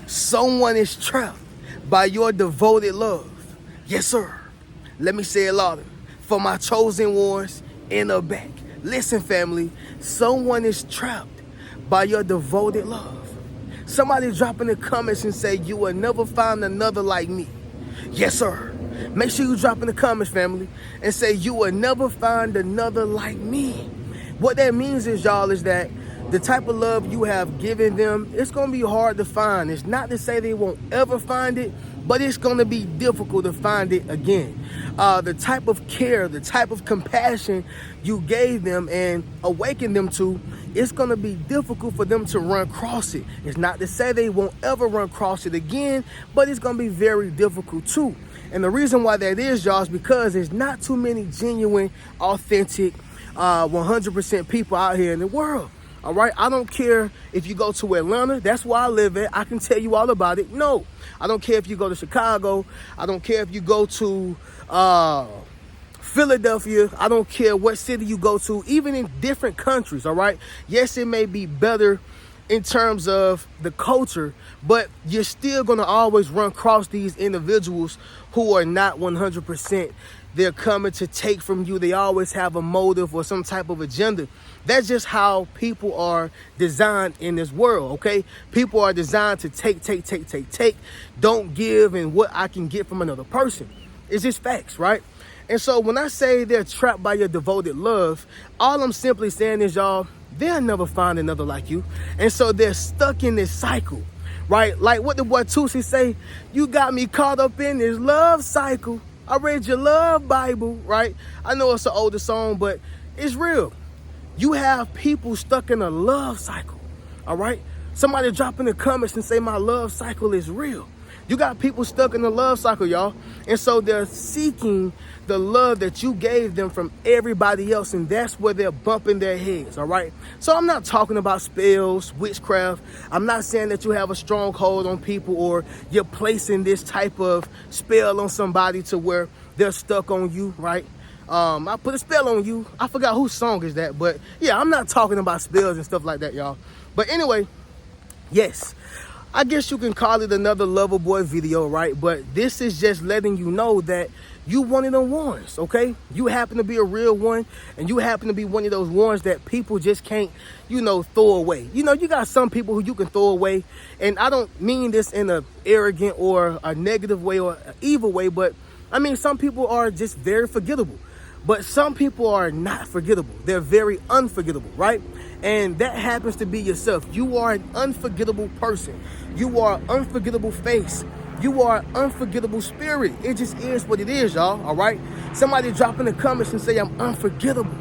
Someone is trapped by your devoted love. Yes, sir. Let me say it louder. For my chosen ones in the back. Listen, family. Someone is trapped by your devoted love. Somebody drop in the comments and say, you will never find another like me. Yes, sir. Make sure you drop in the comments, family, and say, you will never find another like me. What that means is, y'all, is that the type of love you have given them, it's going to be hard to find. It's not to say they won't ever find it, but it's going to be difficult to find it again. The type of care, the type of compassion you gave them and awakened them to, it's going to be difficult for them to run across it. It's not to say they won't ever run across it again, but it's going to be very difficult too. And the reason why that is, y'all, is because there's not too many genuine, authentic, 100% people out here in the world. All right, I don't care if you go to Atlanta, that's where I live at. I can tell you all about it. No, I don't care if you go to Chicago. I don't care if you go to Philadelphia. I don't care what city you go to, even in different countries. All right, yes, it may be better in terms of the culture, but you're still going to always run across these individuals who are not 100%. They're coming to take from you. They always have a motive or some type of agenda. That's just how people are designed in this world, okay? People are designed to take. Don't give and what I can get from another person. It's just facts, right? And so when I say they're trapped by your devoted love, all I'm simply saying is, y'all, they'll never find another like you. And so they're stuck in this cycle, right? Like what the boy Tusi say, you got me caught up in this love cycle. I read your love Bible, right? I know it's an older song, but it's real. You have people stuck in a love cycle, all right? Somebody drop in the comments and say my love cycle is real. You got people stuck in the love cycle, y'all. And so they're seeking the love that you gave them from everybody else, and that's where they're bumping their heads, all right? So I'm not talking about spells, witchcraft. I'm not saying that you have a stronghold on people or you're placing this type of spell on somebody to where they're stuck on you, right? I put a spell on you. I forgot whose song is that, but yeah, I'm not talking about spells and stuff like that, y'all. But anyway, yes, I guess you can call it another Loverboy video, right? But this is just letting you know that you one of them ones, okay? You happen to be a real one, and you happen to be one of those ones that people just can't, throw away. You got some people who you can throw away, and I don't mean this in an arrogant or a negative way or an evil way, but I mean some people are just very forgettable. But some people are not forgettable. They're very unforgettable, right? And that happens to be yourself. You are an unforgettable person. You are an unforgettable face. You are an unforgettable spirit. It just is what it is, y'all, all right? Somebody drop in the comments and say I'm unforgettable.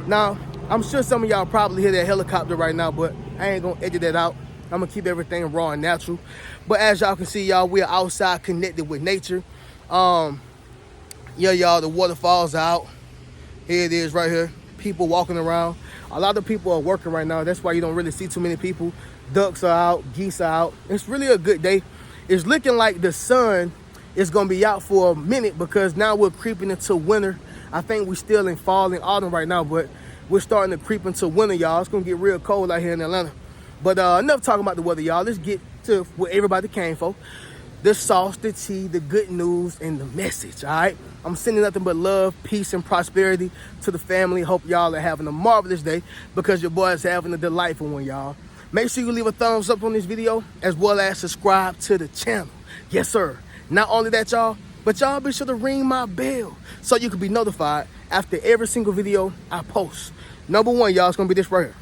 Now, I'm sure some of y'all probably hear that helicopter right now, but I ain't gonna edit that out. I'm gonna keep everything raw and natural. But as y'all can see, y'all, we're outside connected with nature. Yeah, y'all, the waterfall's out. Here it is right here. People walking around. A lot of people are working right now. That's why you don't really see too many people. Ducks are out. Geese are out. It's really a good day. It's looking like the sun is going to be out for a minute because now we're creeping into winter. I think we're still in fall and autumn right now, but we're starting to creep into winter, y'all. It's going to get real cold out here in Atlanta. But enough talking about the weather, y'all. Let's get to what everybody came for. The sauce, the tea, the good news, and the message, all right? I'm sending nothing but love, peace, and prosperity to the family. Hope y'all are having a marvelous day because your boy is having a delightful one, y'all. Make sure you leave a thumbs up on this video as well as subscribe to the channel. Yes, sir. Not only that, y'all, but y'all be sure to ring my bell so you can be notified after every single video I post. Number one, y'all, it's going to be this right here.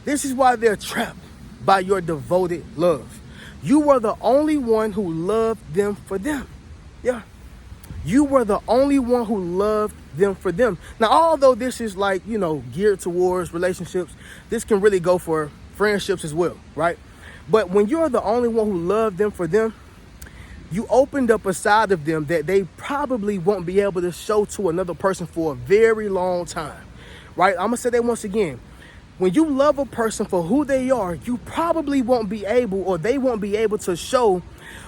This is why they're trapped by your devoted love. You were the only one who loved them for them. Yeah. You were the only one who loved them for them. Now, although this is like, geared towards relationships, this can really go for friendships as well, right? But when you're the only one who loved them for them, you opened up a side of them that they probably won't be able to show to another person for a very long time, right? I'm going to say that once again. When you love a person for who they are, you probably won't be able, or they won't be able to show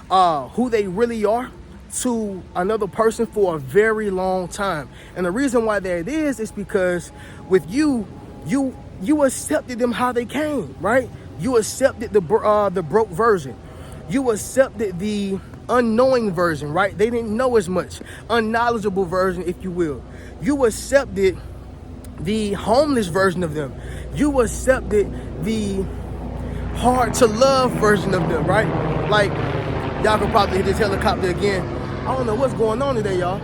who they really are to another person for a very long time. And the reason why that is because with you accepted them how they came, right? You accepted the broke version. You accepted the unknowing version, right? They didn't know as much. Unknowledgeable version, if you will. You accepted the homeless version of them. You accepted the hard to love version of them, right? Like, y'all can probably hit this helicopter again. I don't know what's going on today, y'all.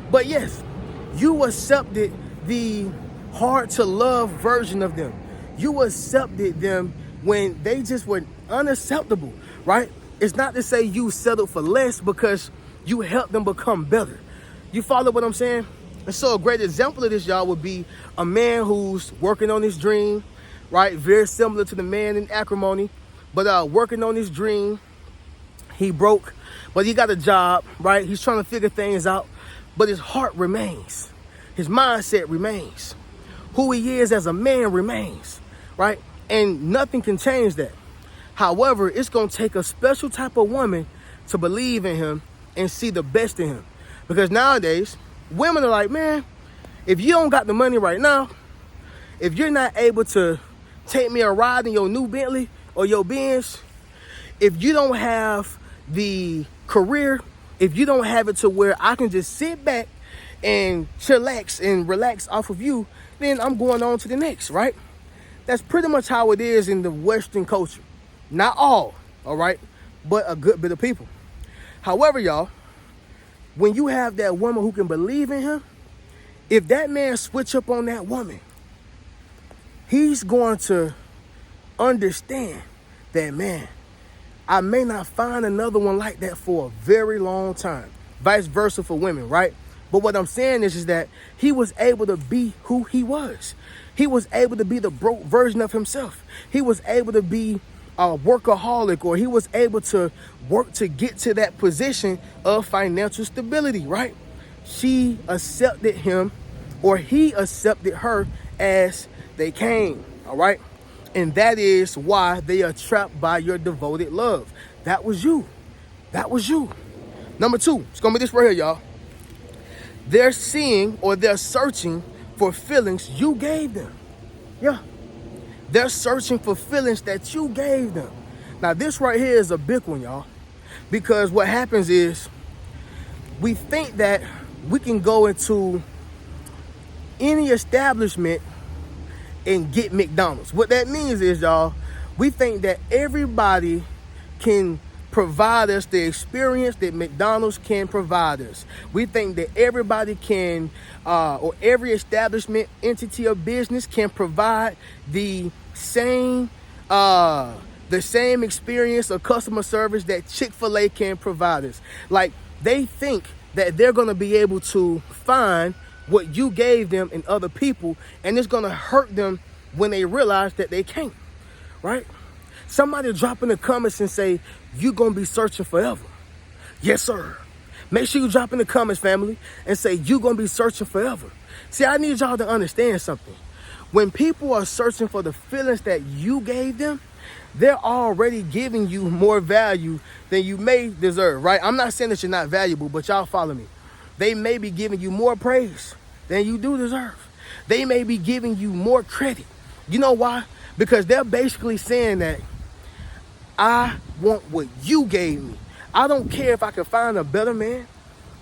But yes, you accepted the hard to love version of them. You accepted them when they just were unacceptable, right? It's not to say you settled for less, because you helped them become better. You follow what I'm saying? And so a great example of this, y'all, would be a man who's working on his dream, right? Very similar to the man in Acrimony, but working on his dream. He broke, but he got a job, right? He's trying to figure things out, but his heart remains. His mindset remains. Who he is as a man remains, right? And nothing can change that. However, it's going to take a special type of woman to believe in him and see the best in him. Because nowadays, women are like, man, if you don't got the money right now, if you're not able to take me a ride in your new Bentley or your Benz, if you don't have the career, if you don't have it to where I can just sit back and chillax and relax off of you, then I'm going on to the next, right? That's pretty much how it is in the Western culture. Not all right, but a good bit of people. However, y'all, when you have that woman who can believe in him, if that man switch up on that woman, he's going to understand that, man, I may not find another one like that for a very long time. Vice versa for women, right? But what I'm saying is that he was able to be who he was. He was able to be the broke version of himself. He was able to be a workaholic, or he was able to work to get to that position of financial stability, right? She accepted him, or he accepted her as they came, all right? And that is why they are trapped by your devoted love. That was you. That was you. Number two, it's going to be this right here, y'all. They're seeing, or they're searching for feelings you gave them. Yeah. They're searching for feelings that you gave them. Now, this right here is a big one, y'all. Because what happens is we think that we can go into any establishment and get McDonald's. What that means is, y'all, we think that everybody can provide us the experience that McDonald's can provide us. We think that everybody can, or every establishment, entity, or business can provide the same experience or customer service that Chick-fil-A can provide us. Like, they think that they're going to be able to find what you gave them in other people, and it's going to hurt them when they realize that they can't, right? Somebody drop in the comments and say, you're going to be searching forever. Yes, sir. Make sure you drop in the comments, family, and say, you're going to be searching forever. See, I need y'all to understand something. When people are searching for the feelings that you gave them, they're already giving you more value than you may deserve, right? I'm not saying that you're not valuable, but y'all follow me. They may be giving you more praise than you do deserve. They may be giving you more credit. You know why? Because they're basically saying that I want what you gave me. I don't care if I can find a better man.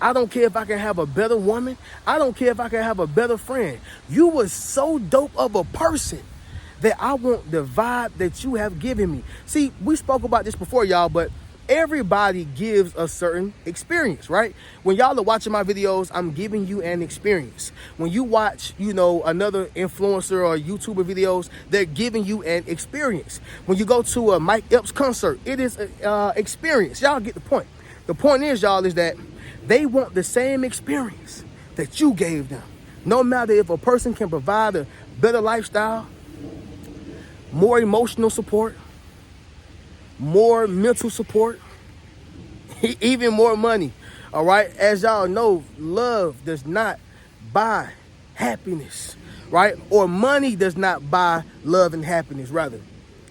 I don't care if I can have a better woman. I don't care if I can have a better friend. You were so dope of a person that I want the vibe that you have given me. See, we spoke about this before, y'all, but everybody gives a certain experience, right? When y'all are watching my videos, I'm giving you an experience. When you watch, another influencer or YouTuber videos, they're giving you an experience. When you go to a Mike Epps concert, it is an experience. Y'all get the point. The point is, y'all, is that they want the same experience that you gave them. No matter if a person can provide a better lifestyle, more emotional support, more mental support, even more money. All right. As y'all know, love does not buy happiness, right? Or money does not buy love and happiness, rather.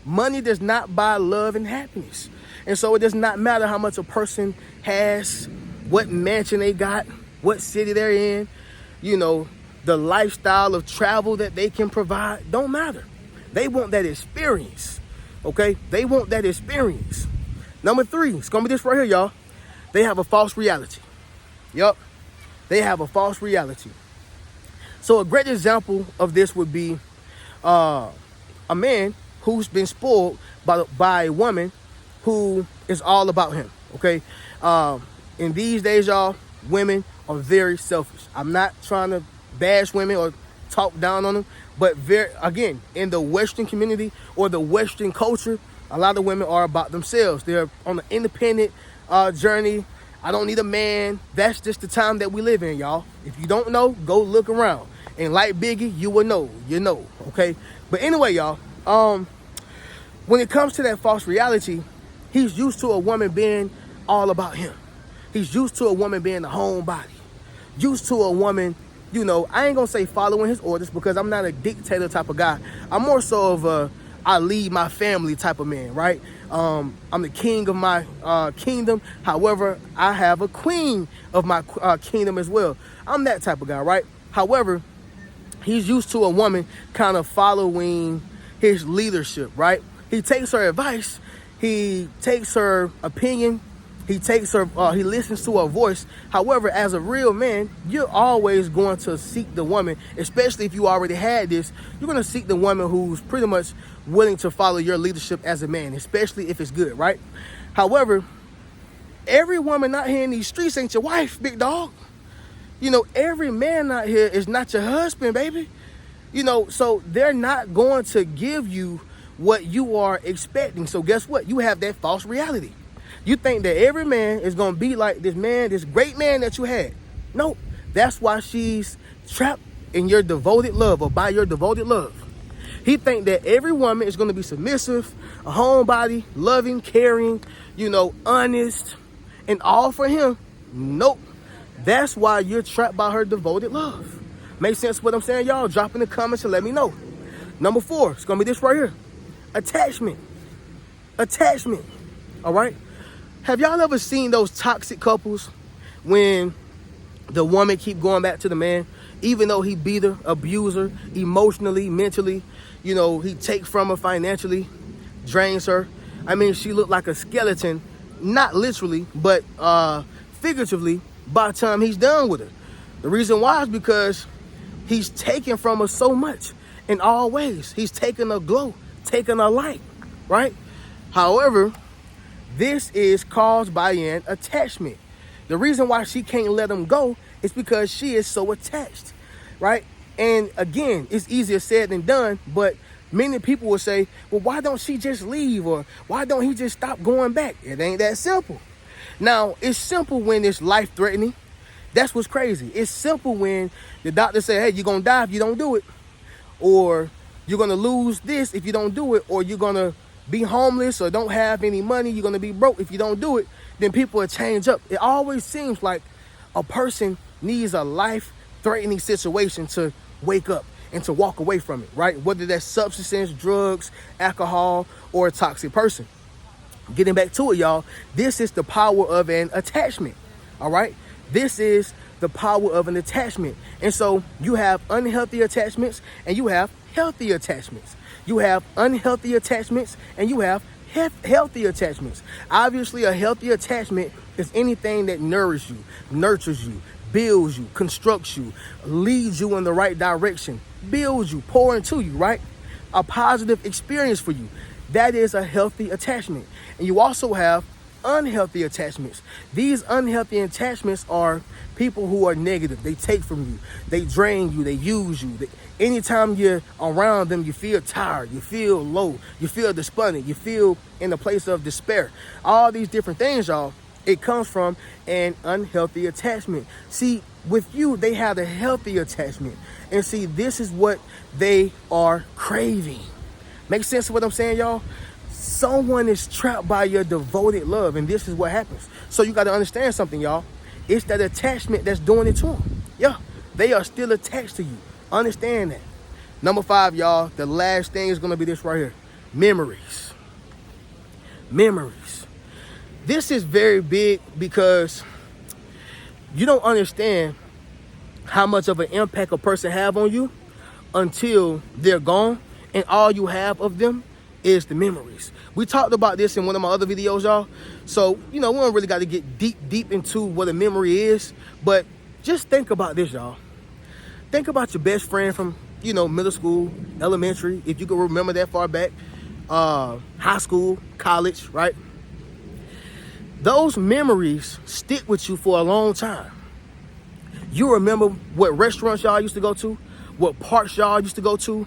Money does not buy love and happiness. And so it does not matter how much a person has, what mansion they got, what city they're in, the lifestyle of travel that they can provide. Don't matter. They want that experience. Okay? They want that experience. Number 3, it's going to be this right here, y'all. They have a false reality. Yup. They have a false reality. So a great example of this would be a man who's been spoiled by a woman who is all about him. Okay? In these days, y'all, women are very selfish. I'm not trying to bash women or talk down on them, but again, in the Western community or the Western culture, a lot of women are about themselves. They're on an independent journey. I don't need a man. That's just the time that we live in, y'all. If you don't know, go look around. And like Biggie, you will know. You know, okay? But anyway, y'all, when it comes to that false reality, he's used to a woman being all about him. He's used to a woman being a homebody. Used to a woman, you know, I ain't gonna say following his orders because I'm not a dictator type of guy. I'm more so of a I lead my family type of man, right? I'm the king of my kingdom. However, I have a queen of my kingdom as well. I'm that type of guy, right? However, he's used to a woman kind of following his leadership, right? He takes her advice. He takes her opinion. He takes her, he listens to her voice. However, as a real man, you're always going to seek the woman, especially if you already had this, you're going to seek the woman who's pretty much willing to follow your leadership as a man, especially if it's good, right? However, every woman out here in these streets ain't your wife, big dog. You know, every man out here is not your husband, baby. You know, so they're not going to give you what you are expecting. So guess what? You have that false reality. You think that every man is going to be like this man, this great man that you had. No, that's why she's trapped in your devoted love or by your devoted love. He think that every woman is going to be submissive, a homebody, loving, caring, you know, honest, and all for him. Nope. That's why you're trapped by her devoted love. Make sense what I'm saying, y'all? Drop in the comments and let me know. Number 4, it's going to be this right here. Attachment. Attachment. All right? Have y'all ever seen those toxic couples when the woman keep going back to the man, even though he beat her, abused her, emotionally, mentally, you know, he take from her financially, drains her. I mean, she looked like a skeleton, not literally, but figuratively by the time he's done with her. The reason why is because he's taken from her so much in all ways. He's taken her glow, taken her light, right? However, this is caused by an attachment. The reason why she can't let him go is because she is so attached, right? And again, it's easier said than done, but many people will say, well, why don't she just leave? Or why don't he just stop going back? It ain't that simple. Now, it's simple when it's life-threatening. That's what's crazy. It's simple when the doctor say, hey, you're going to die if you don't do it. Or you're going to lose this if you don't do it. Or you're going to be homeless or don't have any money. You're going to be broke if you don't do it. Then people will change up. It always seems like a person needs a life-threatening situation to wake up and to walk away from it, right? Whether that's substances, drugs, alcohol, or a toxic person. Getting back to it, y'all, this is the power of an attachment, all right? This is the power of an attachment. And so you have unhealthy attachments and you have healthy attachments. You have unhealthy attachments and you have healthy attachments. Obviously, a healthy attachment is anything that nourishes you, nurtures you, builds you, constructs you, leads you in the right direction, builds you, pour into you, right? A positive experience for you. That is a healthy attachment. And you also have unhealthy attachments. These unhealthy attachments are people who are negative. They take from you. They drain you. They use you. Anytime you're around them, you feel tired. You feel low. You feel despondent. You feel in a place of despair. All these different things, y'all, it comes from an unhealthy attachment. See, with you, they have a healthy attachment. And see, this is what they are craving. Make sense of what I'm saying, y'all? Someone is trapped by your devoted love, and this is what happens. So you got to understand something, y'all. It's that attachment that's doing it to them. Yeah, they are still attached to you. Understand that. Number 5, y'all, the last thing is going to be this right here. Memories. Memories. This is very big because you don't understand how much of an impact a person have on you until they're gone and all you have of them is the memories. We talked about this in one of my other videos, y'all. So, we don't really got to get deep into what a memory is. But just think about this, y'all. Think about your best friend from, middle school, elementary, if you can remember that far back, high school, college, right? Those memories stick with you for a long time. You remember what restaurants y'all used to go to, what parks y'all used to go to,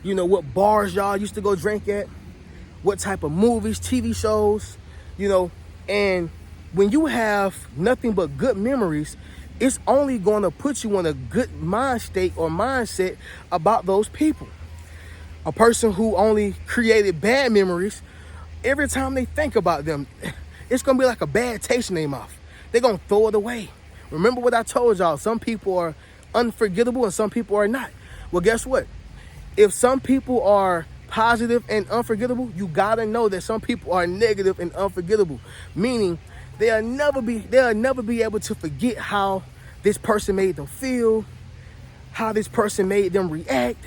what bars y'all used to go drink at, what type of movies, TV shows, and when you have nothing but good memories, it's only going to put you in a good mind state or mindset about those people. A person who only created bad memories, every time they think about them, it's going to be like a bad taste in their mouth. They're going to throw it away. Remember what I told y'all, some people are unforgettable and some people are not. Well, guess what? If some people are positive and unforgettable, you got to know that some people are negative and unforgettable, meaning they'll never be able to forget how this person made them feel, how this person made them react,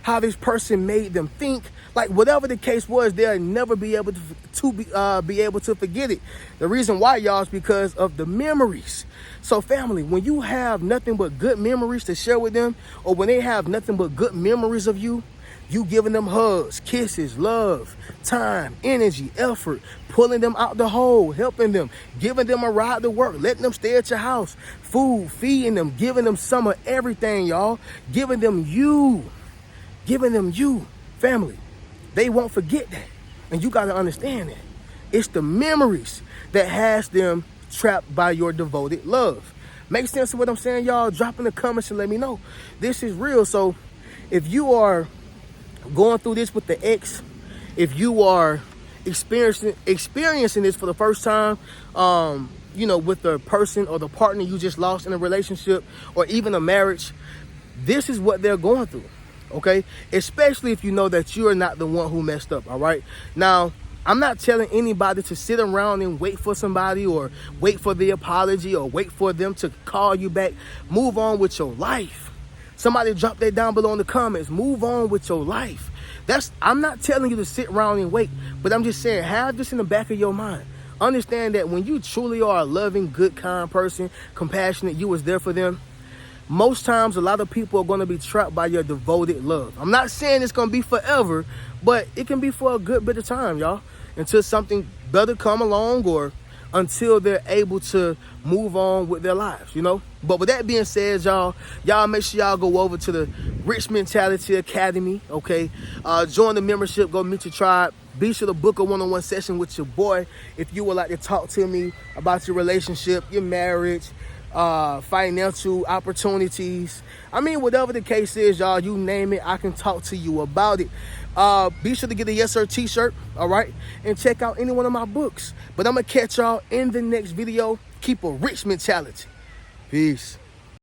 how this person made them think. Like whatever the case was, they'll never be able to be able to forget it. The reason why, y'all, is because of the memories. So family, when you have nothing but good memories to share with them, or when they have nothing but good memories of you, you giving them hugs, kisses, love, time, energy, effort, pulling them out the hole, helping them, giving them a ride to work, letting them stay at your house, food, feeding them, giving them some of everything, y'all, giving them you, family. They won't forget that. And you got to understand that. It's the memories that has them trapped by your devoted love. Make sense of what I'm saying, y'all? Drop in the comments and let me know. This is real. So if you are going through this with the ex, if you are experiencing this for the first time, with the person or the partner you just lost in a relationship or even a marriage, this is what they're going through, okay? Especially if you know that you are not the one who messed up, all right? Now, I'm not telling anybody to sit around and wait for somebody or wait for the apology or wait for them to call you back. Move on with your life. Somebody drop that down below in the comments. Move on with your life. I'm not telling you to sit around and wait, but I'm just saying, have this in the back of your mind. Understand that when you truly are a loving, good, kind person, compassionate, you was there for them. Most times, a lot of people are going to be trapped by your devoted love. I'm not saying it's going to be forever, but it can be for a good bit of time, y'all, until something better come along or until they're able to move on with their lives, But with that being said, y'all make sure y'all go over to the Rich Mentality Academy, okay? Join the membership, go meet your tribe. Be sure to book a one-on-one session with your boy if you would like to talk to me about your relationship, your marriage, financial opportunities. I mean, whatever the case is, y'all, you name it, I can talk to you about it. Be sure to get a Yes Sir t-shirt, all right? And check out any one of my books. But I'm going to catch y'all in the next video. Keep a rich mentality. Peace.